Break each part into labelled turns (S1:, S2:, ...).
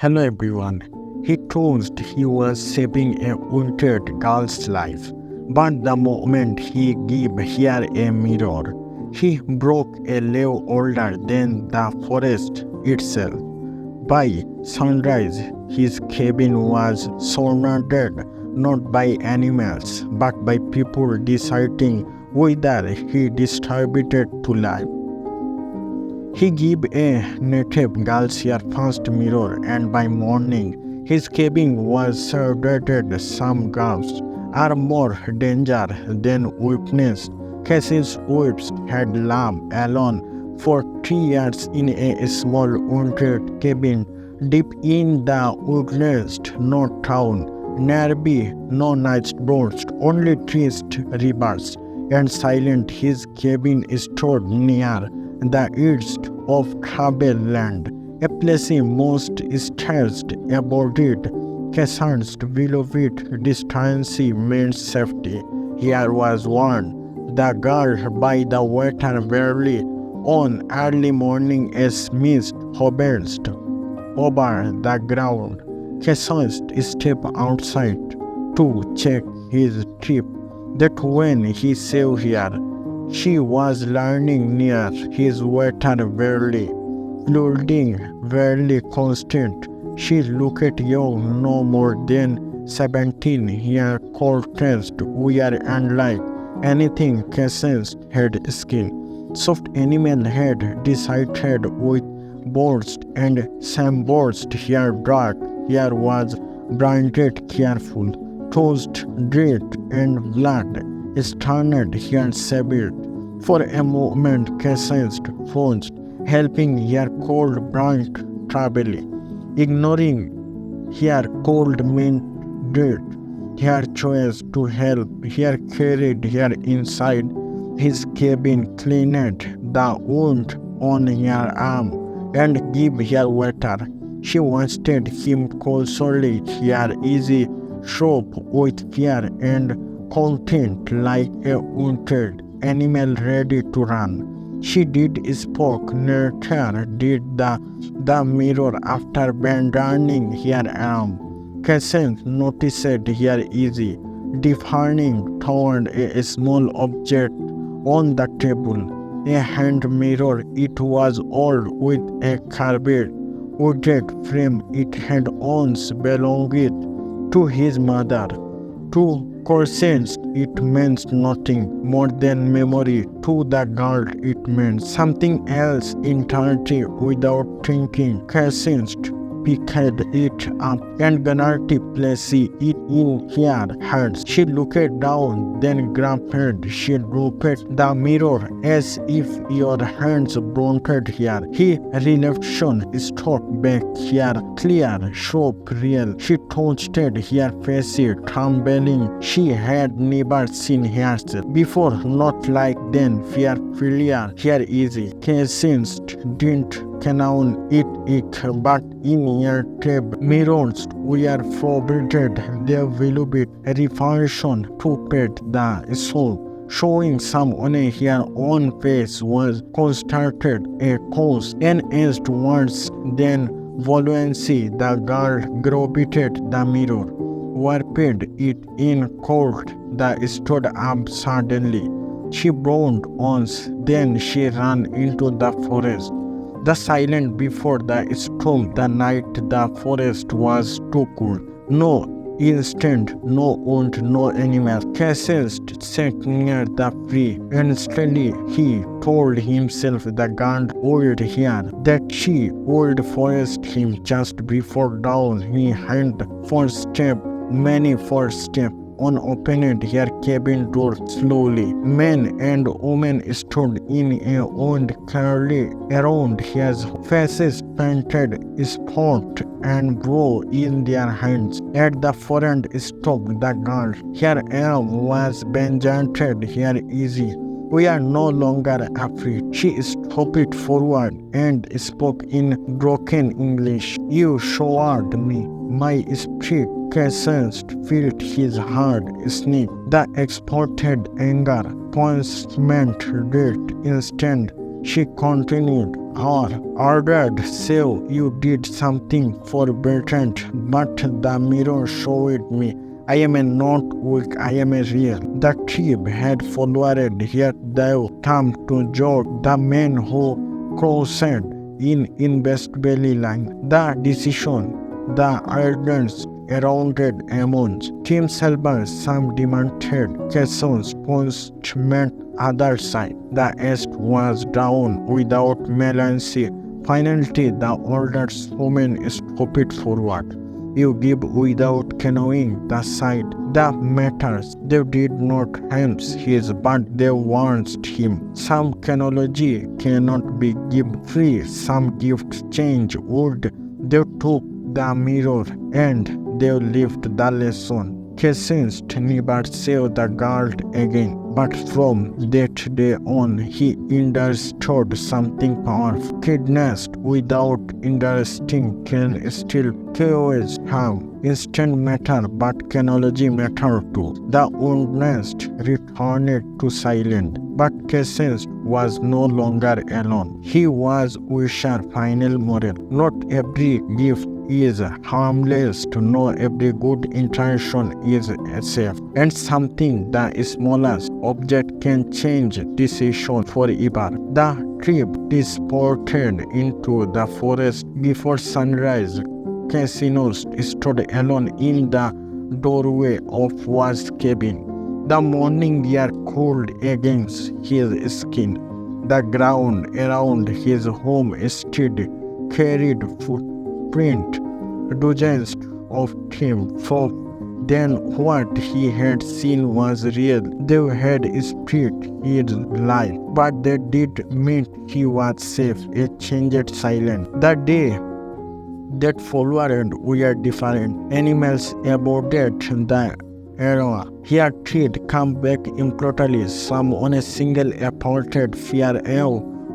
S1: Hello everyone. He thought he was saving a wounded girl's life, but the moment he gave her a mirror, he broke a leaf older than the forest itself. By sunrise, his cabin was surrounded not by animals but by people deciding whether he disturbed it to life. He gave a native girl's her first mirror, and by morning his cabin was surrounded. Some girls are more danger than witnessed. Cassian Webb had lived alone for 3 years in a small wooded cabin deep in the woodlands, no town, nearby, no night birds, only trees, rivers, and silent. His cabin stood near the east of Travel Land, a place most stressed about it. Cassian's beloved distance meant safety. Here was one, the girl by the water valley. On early morning, as mist hovers over the ground, Cassian stepped outside to check his trip. That when he saw her, she was lying near his water valley, floating very constant. She looked young, no more than 17, her contrast weird and like anything Cassian had skin. Soft animal had decided with burst and some burst. Her dark hair was branded careful, tossed red and blood started her severed. For a moment Cassian paused, helping her cold brand traveling, ignoring her cold mandate. Her choice to help her carried her inside his cabin, cleaned the wound on her arm, and gave her water. She wanted him consoled, her easy shop with fear and content like a wounded animal ready to run. She did spoke, neither did the mirror after abandoning her arm. Cassian noticed her easy, deferring toward a small object on the table, a hand mirror. It was old with a carved wooded frame. It had once belonged to his mother. To Cassian, it meant nothing more than memory. To the girl, it meant something else entirely. Without thinking, Cassian picked it up and began to place it in her hands. She looked down, then grabbed. She dropped the mirror as if your hands blunted her. He reflection stood back, her clear, sharp, real. She touched her face, trembling. She had never seen herself before, not like then, fearfully, here easy. Cassian didn't canon it, but in her tab mirrors were forbidden. Their beloved reflection to pet the soul, showing some on her own face was constated a cause and aged worse than violency. The girl grabbed the mirror, warped it in court. The stood up suddenly. She groaned once, then she ran into the forest. The silence before the storm, the night, the forest was too cool. No instant, no wound, no animal. Cassian sat near the tree, and steadily he told himself the guard would hear, that she would forest him just before dawn. He had footsteps, many footsteps. Unopened her cabin door slowly. Men and women stood in a wound curly around his faces, painted spot and blow in their hands. At the front stopped the girl. Her arm was bandaged, her easy. We are no longer afraid. She stepped forward and spoke in broken English. You showed me my spirit. Cassian felt his heart snip. The exported anger, punishment, death, instant. She continued, or ordered, so you did something forbidden, but the mirror showed me I am not weak, I am real. The tribe had followed, yet thou come to judge the man who crossed in invisible line. The decision, the elders around amongst themselves, some demanded Casson's punishment, others side. The east was down without melancholy. Finally, the older woman stepped forward. You give without canoeing the side that matters. They did not harm his, but they warned him. Some chronology cannot be given free. Some gifts change wood. They took the mirror and they left the lesson. Cassian never saved the guard again, but from that day on he understood something powerful. Kidnapped without understanding can still cause harm. Instant matter, but chronology matter too. The woundness returned to silence, but Cassian was no longer alone. He was Wisher's final moral. Not every gift is harmless, to know every good intention is safe, and something the smallest object can change decision forever. The trip transported into the forest before sunrise. Cassian stood alone in the doorway of Waz's cabin. The morning air cooled against his skin. The ground around his home still carried footprints, dozens of them. For then what he had seen was real. They had spared his life, but they did mean he was safe. A changed silence. The day that followed were different. Animals avoided the area. Here trees come back immediately. Some on a single appointed fear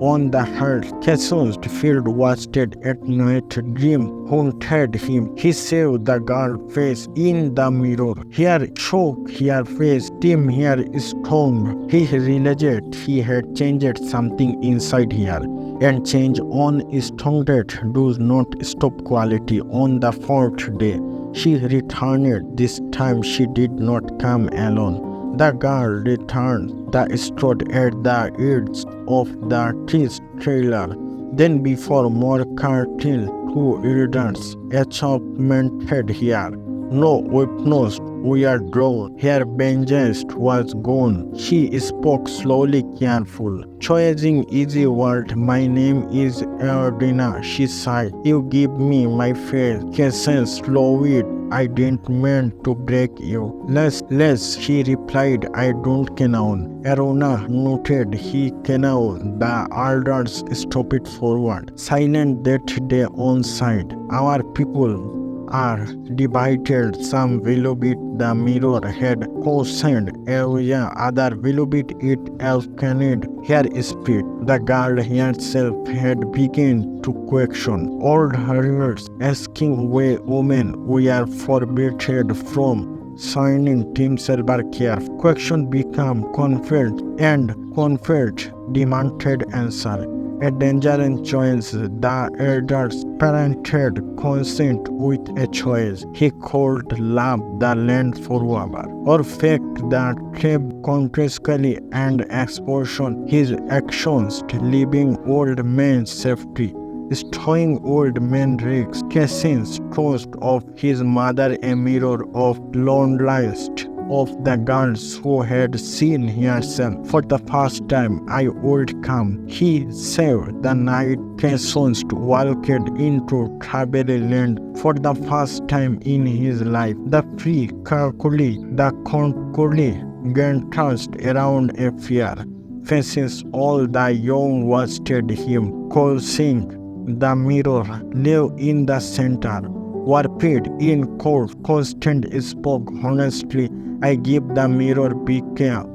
S1: on the heart. Casson's field wasted at night. Dream haunted him. He saved the girl face in the mirror. Here shook, here face, Tim here strong. He realized he had changed something inside here. And change on standard does not stop quality. On the fourth day, she returned. This time she did not come alone. The girl returned. They stood at the edge of the tree's trailer. Then before more curtain, two elders achievement here. No weapons were drawn. Her vengeance was gone. She spoke slowly, careful, choosing easy words. My name is Erdina, she sighed. You give me my face. Cassian slowed. I didn't mean to break you. Less, she replied. I don't canon. Arona noted he canon. The elders stopped forward. Silent that day on side. Our people are divided. Some believed the mirror had cautioned area, other believed it awakened her spirit. The girl herself had begun to question old hearers, asking why women were forbidden from signing themselves care. Question became conflict, and conflict demanded answer. A dangerous choice. The elders parented consent with a choice. He could love the land forever, or fact the trip consciously and exposure his actions, leaving old man's safety. Stowing old man risks. Cassian's trust of his mother, a mirror of loneliness of the girls who had seen herself for the first time. I would come. He saved the night. Cassian walked into travel land for the first time in his life. The free calculi, the conculi, gained trust around a fear. Faces all the young watched him, causing the mirror lay in the center. Warped in court, constant spoke honestly. I give the mirror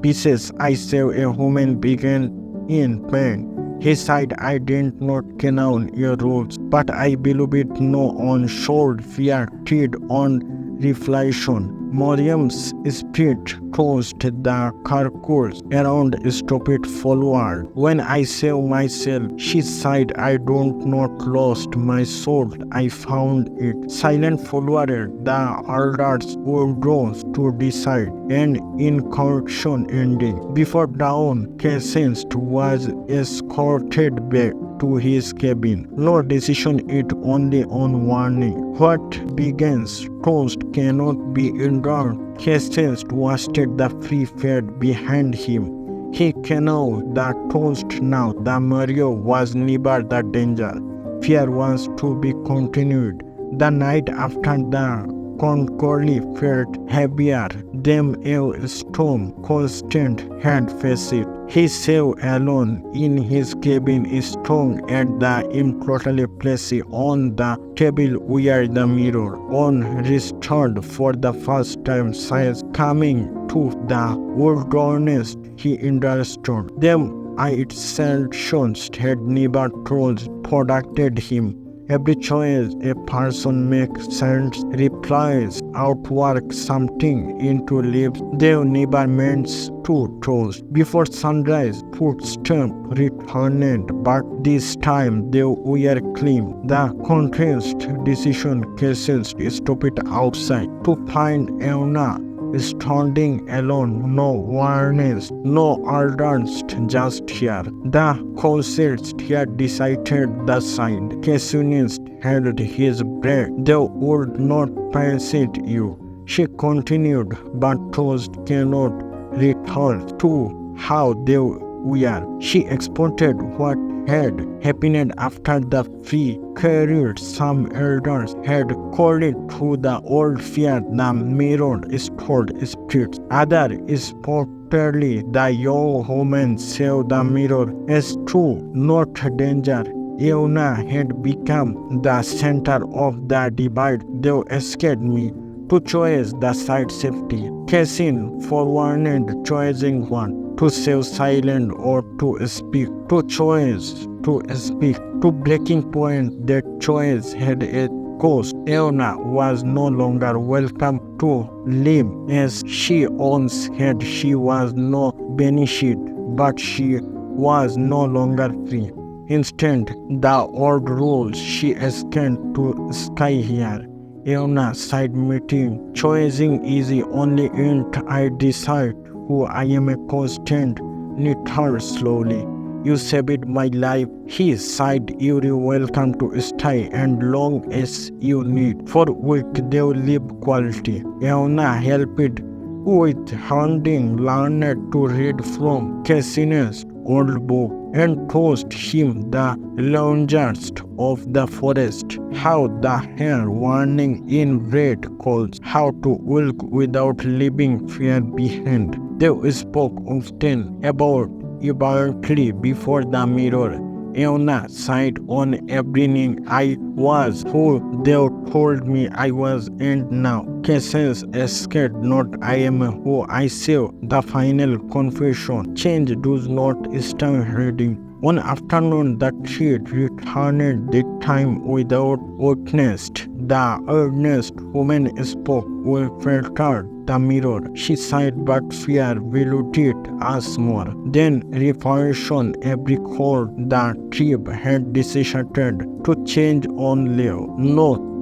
S1: pieces. I save a human being in pain. He said, I did not canon your rules, but I believed no on showed fear, tread on reflection. Miriam's spirit tossed the carcass around stupid follower. When I save myself, she sighed, I don't not lost my soul, I found it. Silent follower, the elders were drawn to decide an incursion ending. Before dawn, Cassian was escorted back to his cabin. No decision, it only on warning. What begins toast cannot be endured. Cassian watched the free fate behind him. He cannot the toast now. The Mario was never the danger. Fear was to be continued. The night after the Concordy felt heavier than a storm constant had faced it. He sat alone in his cabin, staring at the empty place on the table where the mirror on restored for the first time since coming to the wilderness. He understood them. Its sanctions had never protected him. Every choice a person makes sends replies outwork something into lives they never meant to trust. Before sunrise, footsteps returned, but this time they were clean. The contrast decision cases stopped outside to find Euna standing alone, no warnings, no orders, just here. The cautious had decided the side. Cassian held his breath. They would not pass it you. She continued, but those cannot return to how they were. She exported what had happened after the free career. Some elders had called it to the old fear, the mirrored stored spirits. Others reportedly the young woman saved the mirror as true, not danger. Euna had become the center of the divide. They escaped me to choose the side safety. Cassian forewarned choosing one. To save silent or to speak, to choice, to speak, to breaking point. That choice had a cost. Euna was no longer welcome to live as she once had. She was no banished, but she was no longer free. Instead, the old rules she escaped to sky here. Euna side meeting, choosing easy only int I decide who I am a constant, knitted slowly. You saved my life. He sighed, you're welcome to stay and long as you need. For week they live quality. Euna helped with handing learned to read from Cassian's old book and taught him the largest of the forest, how the hair warning in red calls, how to walk without leaving fear behind. They spoke often about eventually before the mirror. Euna sighed on evening. I was who they told me I was, and now Cassian escaped not I am who I say. The final confession. Change does not start reading. One afternoon the thread returned, this time without witness. The earnest woman spoke with filtered the mirror. She sighed, but fear diluted us more. Then reflection, every chord the tribe had decided to change on Leo. No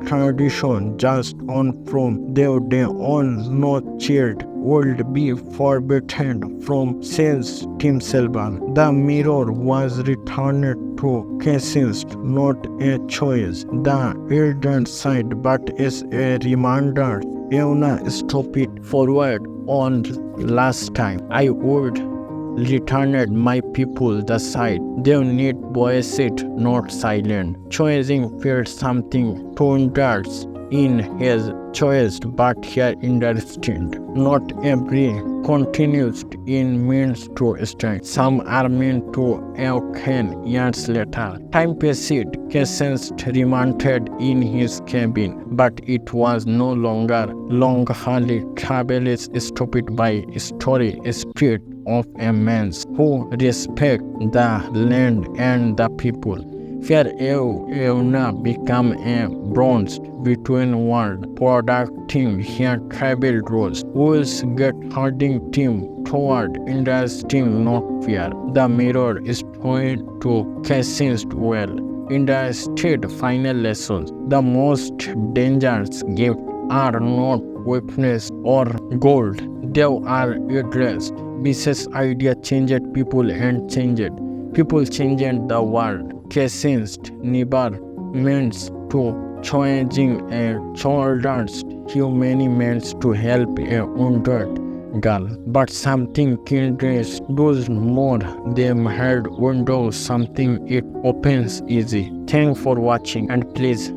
S1: tradition, just on from their day on, no cheered would be forbidden from since Tim Selvan. The mirror was returned to Cassian, not a choice. The elders side, but as a reminder. Euna stopped forward on last time. I would returned my people the side. They need voiced, not silent. Choosing feared something to indulge in his choice, but here understand. Not every continues in means to stay. Some are meant to awaken years later. Time passed. Cassian remained in his cabin, but it was no longer long haul travel is stopped by story spirit of a man who respect the land and the people. Fear Euna become a bronze between world product team here traveled roles. Wheels get herding team toward India's team not fear. The mirror is pointed to Cassian Webb. India's state final lessons. The most dangerous gifts are not weakness or gold. They are addressed. Business idea changed people and changed. People changed the world. Cassian never meant to changing a children's human means to help a wounded girl. But something kindred does more than hard windows, something it opens easy. Thanks for watching and please